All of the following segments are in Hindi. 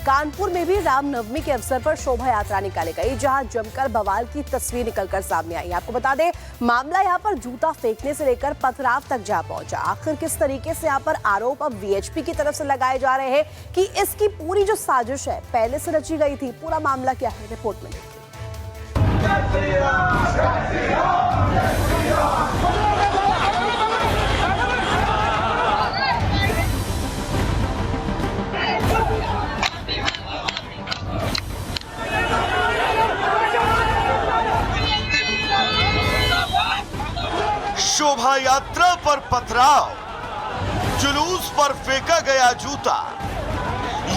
कानपुर में भी रामनवमी के अवसर पर शोभा यात्रा निकाली गई, जहां जमकर बवाल की तस्वीर निकलकर सामने आई। आपको बता दें, मामला यहां पर जूता फेंकने से लेकर पथराव तक जा पहुंचा। आखिर किस तरीके से यहां पर आरोप अब वीएचपी की तरफ से लगाए जा रहे हैं कि इसकी पूरी जो साजिश है पहले से रची गई थी। पूरा मामला क्या है, रिपोर्ट में देखिए। शोभा यात्रा पर पथराव, जुलूस पर फेंका गया जूता।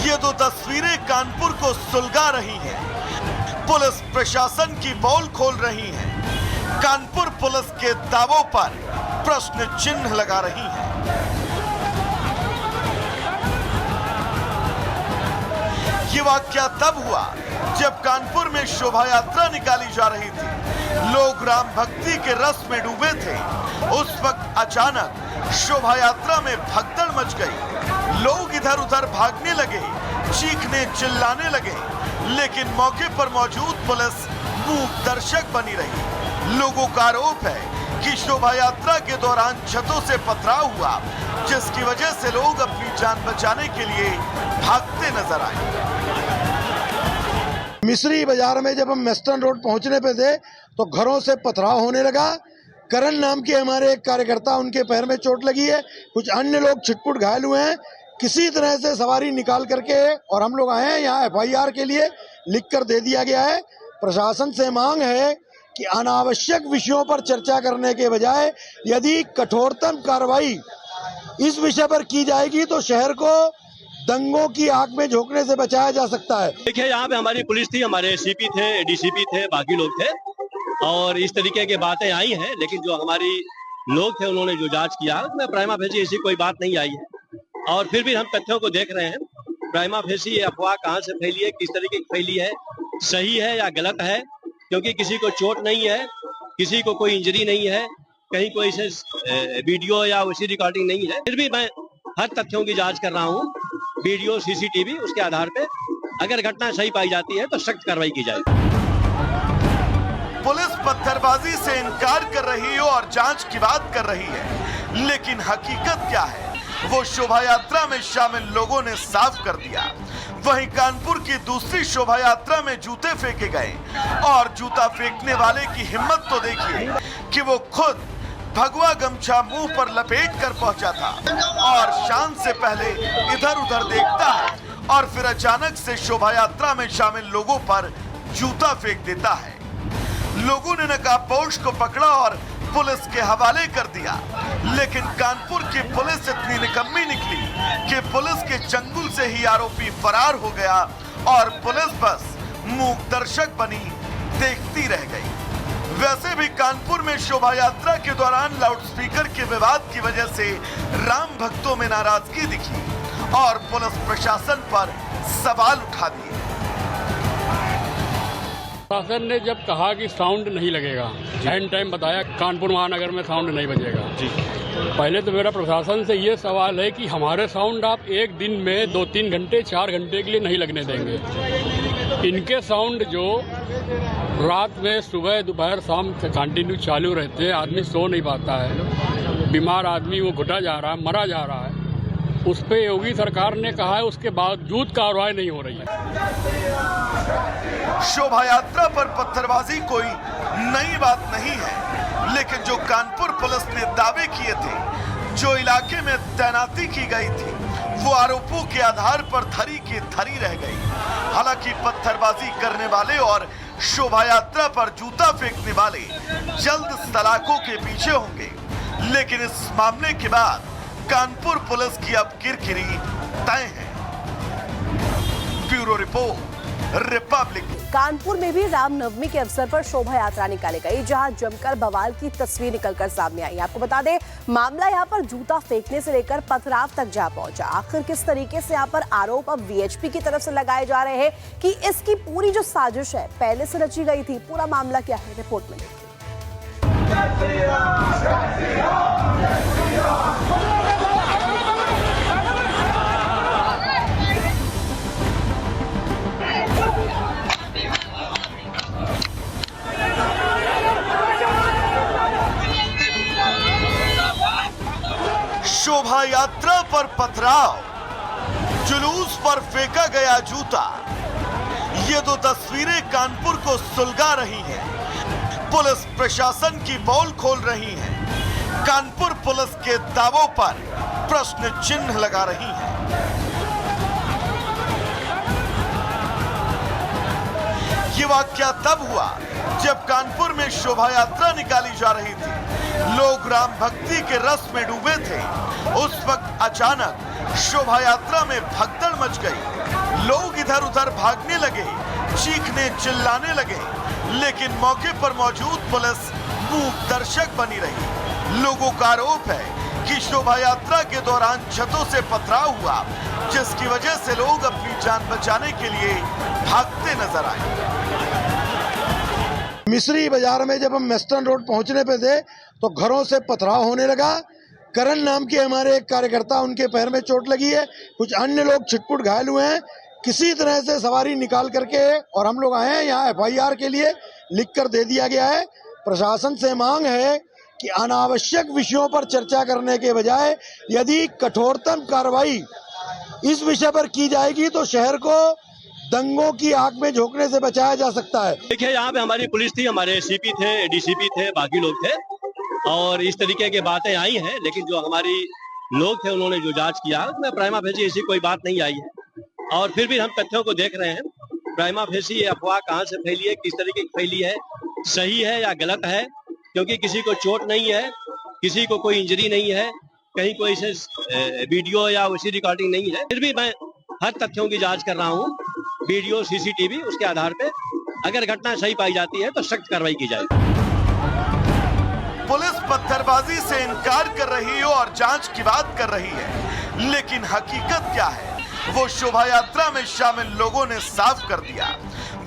ये दो तस्वीरें कानपुर को सुलगा रही हैं। पुलिस प्रशासन की पोल खोल रही है। कानपुर पुलिस के दावों पर प्रश्न चिन्ह लगा रही है। ये वाकया तब हुआ जब कानपुर में शोभा यात्रा निकाली जा रही थी। लोग राम भक्ति के रस में डूबे थे। उस वक्त अचानक शोभा यात्रा में भगदड़ मच गई। लोग इधर उधर भागने लगे, चीखने चिल्लाने लगे, लेकिन मौके पर मौजूद पुलिस मूक दर्शक बनी रही। लोगों का आरोप है कि शोभा यात्रा के दौरान छतों से पथराव हुआ, जिसकी वजह से लोग अपनी जान बचाने के लिए भागते नजर आए। मिस्री बाजार में जब हम वेस्टर्न रोड पहुंचने पे थे तो घरों से पथराव होने लगा। करण नाम के हमारे एक कार्यकर्ता, उनके पैर में चोट लगी है, कुछ अन्य लोग छिटपुट घायल हुए हैं। किसी तरह से सवारी निकाल करके और हम लोग आए हैं यहाँ एफआईआर के लिए, लिखकर दे दिया गया है। प्रशासन से मांग है कि अनावश्यक विषयों पर चर्चा करने के बजाय यदि कठोरतम कार्रवाई इस विषय पर की जाएगी तो शहर को दंगों की आग में झोंकने से बचाया जा सकता है। देखिए, यहाँ पे हमारी पुलिस थी, हमारे सीपी थे, एडीसीपी थे, बाकी लोग थे और इस तरीके की बातें आई हैं। लेकिन जो हमारी लोग थे उन्होंने जो जांच किया उसमें प्राइमा फेसी ऐसी कोई बात नहीं आई है। और फिर भी हम तथ्यों को देख रहे हैं। प्राइमा फेसी ये अफवाह कहाँ से फैली है, किस तरीके की फैली है, सही है या गलत है, क्योंकि किसी को चोट नहीं है, किसी को कोई इंजरी नहीं है, कहीं कोई ऐसे वीडियो या वैसी रिकॉर्डिंग नहीं है। फिर भी मैं हर तथ्यों की जांच कर रहा हूँ, वीडियो, सीसीटीवी, उसके आधार पे अगर घटना सही पाई जाती है तो सख्त कार्रवाई की जाएगी। पुलिस पत्थरबाजी से इनकार कर रही है और जांच की बात कर रही है, लेकिन हकीकत क्या है वो शोभा यात्रा में शामिल लोगों ने साफ कर दिया। वहीं कानपुर की दूसरी शोभा यात्रा में जूते फेंके गए और जूता फेंकने वाले की हिम्मत तो देखिए कि वो खुद भगवा गमछा मुंह पर लपेट कर पहुंचा था और शान से पहले इधर उधर देखता है और फिर अचानक से शोभा यात्रा में शामिल लोगों पर जूता फेंक देता है। लोगों ने नकाबपोश को पकड़ा और पुलिस के हवाले कर दिया, लेकिन कानपुर की पुलिस इतनी निकम्मी निकली कि पुलिस के चंगुल से ही आरोपी फरार हो गया और पुलिस बस मूक दर्शक बनी देखती रह गई। वैसे भी कानपुर में शोभा यात्रा के दौरान लाउडस्पीकर के विवाद की वजह से राम भक्तों में नाराजगी दिखी और पुलिस प्रशासन पर सवाल उठा दिए। प्रशासन ने जब कहा कि साउंड नहीं लगेगा, एंड टाइम बताया कानपुर महानगर में साउंड नहीं बजेगा जी। पहले तो मेरा प्रशासन से ये सवाल है कि हमारे साउंड आप एक दिन में 2-3 घंटे 4 घंटे के लिए नहीं लगने देंगे। इनके साउंड जो रात में, सुबह, दोपहर, शाम कंटिन्यू चालू रहते हैं, आदमी सो नहीं पाता है, बीमार आदमी वो घुटा जा रहा है, मरा जा रहा है। उस पे योगी सरकार ने कहा है, उसके बावजूद कार्रवाई नहीं हो रही है। शोभा यात्रा पर पत्थरबाजी कोई नई बात नहीं है, लेकिन जो कानपुर पुलिस ने दावे किए थे, जो इलाके में तैनाती की गई थी, वो आरोपों के आधार पर धरी की धरी रह गई। हालांकि पत्थरबाजी करने वाले और शोभा यात्रा पर जूता फेंकने वाले जल्द सलाखों के पीछे होंगे, लेकिन इस मामले के बाद कानपुर पुलिस की अब किरकिरी तय है। Bureau report, Republic. कानपुर में भी रामनवमी के अवसर पर शोभा यात्रा निकाली गई, जहां जमकर बवाल की तस्वीर निकलकर सामने आई। आपको बता दें, मामला यहां पर जूता फेंकने से लेकर पथराव तक जा पहुंचा। आखिर किस तरीके से यहां पर आरोप अब वीएचपी की तरफ से लगाए जा रहे हैं कि इसकी पूरी जो साजिश है पहले से रची गई थी। पूरा मामला क्या है, रिपोर्ट में देखिए। पर पथराव, जुलूस पर फेंका गया जूता, ये दो तस्वीरें कानपुर को सुलगा रही हैं। पुलिस प्रशासन की पोल खोल रही है। कानपुर पुलिस के दावों पर प्रश्न चिन्ह लगा रही है। ये वाकया तब हुआ जब कानपुर में शोभा यात्रा निकाली जा रही थी। लोग राम भक्ति के रस में डूबे थे। उस वक्त अचानक शोभा यात्रा में भगदड़ मच गई। लोग इधर उधर भागने लगे, चीखने चिल्लाने लगे, लेकिन मौके पर मौजूद पुलिस मूक दर्शक बनी रही। लोगों का आरोप है कि शोभा यात्रा के दौरान छतों से पथराव हुआ, जिसकी वजह से लोग अपनी जान बचाने के लिए भागते नजर आए। मिस्री बाजार में जब हम वेस्टर्न रोड पहुंचने पे थे तो घरों से पथराव होने लगा। करण नाम के हमारे एक कार्यकर्ता, उनके पैर में चोट लगी है। कुछ अन्य लोग छिटपुट घायल हुए हैं। किसी तरह से सवारी निकाल करके और हम लोग आए हैं यहाँ FIR के लिए, लिखकर दे दिया गया है। प्रशासन से मांग है कि अनावश्यक विषयों पर चर्चा करने के बजाय यदि कठोरतम कार्रवाई इस विषय पर की जाएगी तो शहर को दंगों की आग में झोंकने से बचाया जा सकता है। देखिए, यहाँ पे हमारी पुलिस थी, हमारे CP थे, ADCP थे, बाकी लोग थे, और इस तरीके की बातें आई हैं, लेकिन जो हमारी लोग थे उन्होंने जो जांच किया उसमें प्राइमा फेसी ऐसी कोई बात नहीं आई है। और फिर भी हम तथ्यों को देख रहे हैं। प्राइमा फेसी ये अफवाह कहाँ से फैली है, किस तरीके की फैली है, सही है या गलत है, क्योंकि किसी को चोट नहीं है, किसी को कोई इंजरी नहीं है, कहीं कोई ऐसे वीडियो या वैसी रिकॉर्डिंग नहीं है। फिर भी मैं हर तथ्यों की जांच कर रहा हूँ, वीडियो, CCTV, उसके आधार पे अगर घटना सही पाई जाती है तो सख्त कार्रवाई की जाएगी। पुलिस पत्थरबाजी से इनकार कर रही हो और जांच की बात कर रही है, लेकिन हकीकत क्या है वो शोभा यात्रा में शामिल लोगों ने साफ कर दिया।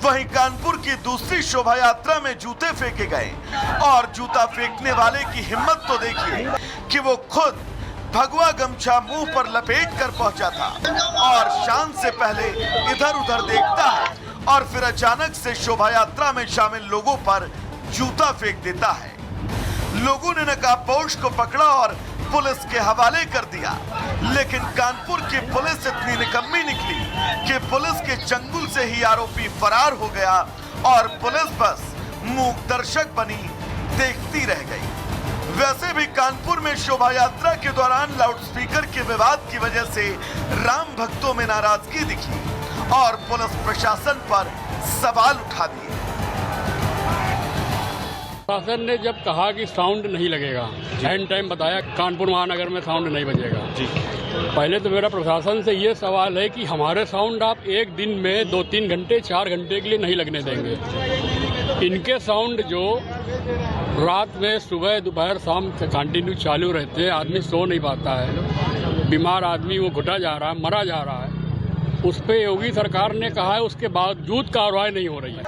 वहीं कानपुर की दूसरी शोभा यात्रा में जूते फेंके गए और जूता फेंकने वाले की हिम्मत तो देखिए कि वो खुद भगवा गमछा मुंह पर लपेट कर पहुंचा था और शान से पहले इधर उधर देखता है और फिर अचानक से शोभा यात्रा में शामिल लोगों पर जूता फेंक देता है। लोगों ने नकाबपोश को पकड़ा और पुलिस के हवाले कर दिया, लेकिन कानपुर की पुलिस इतनी निकम्मी निकली कि पुलिस के चंगुल से ही आरोपी फरार हो गया और पुलिस बस मूक दर्शक बनी देखती रह गई। वैसे भी कानपुर में शोभा यात्रा के दौरान लाउडस्पीकर के विवाद की वजह से राम भक्तों में नाराजगी दिखी और पुलिस प्रशासन पर सवाल उठा दिए। प्रशासन ने जब कहा कि साउंड नहीं लगेगा, एंड टाइम बताया कानपुर महानगर में साउंड नहीं बजेगा जी। पहले तो मेरा प्रशासन से ये सवाल है कि हमारे साउंड आप एक दिन में 2-3 घंटे 4 घंटे के लिए नहीं लगने देंगे। इनके साउंड जो रात में, सुबह, दोपहर, शाम कंटिन्यू चालू रहते हैं, आदमी सो नहीं पाता है, बीमार आदमी वो घुटा जा रहा है, मरा जा रहा है। उस पे योगी सरकार ने कहा है, उसके बावजूद कार्रवाई नहीं हो रही है।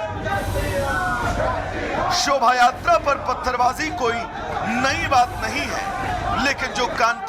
शोभा यात्रा पर पत्थरबाजी कोई नई बात नहीं है, लेकिन जो कानपुर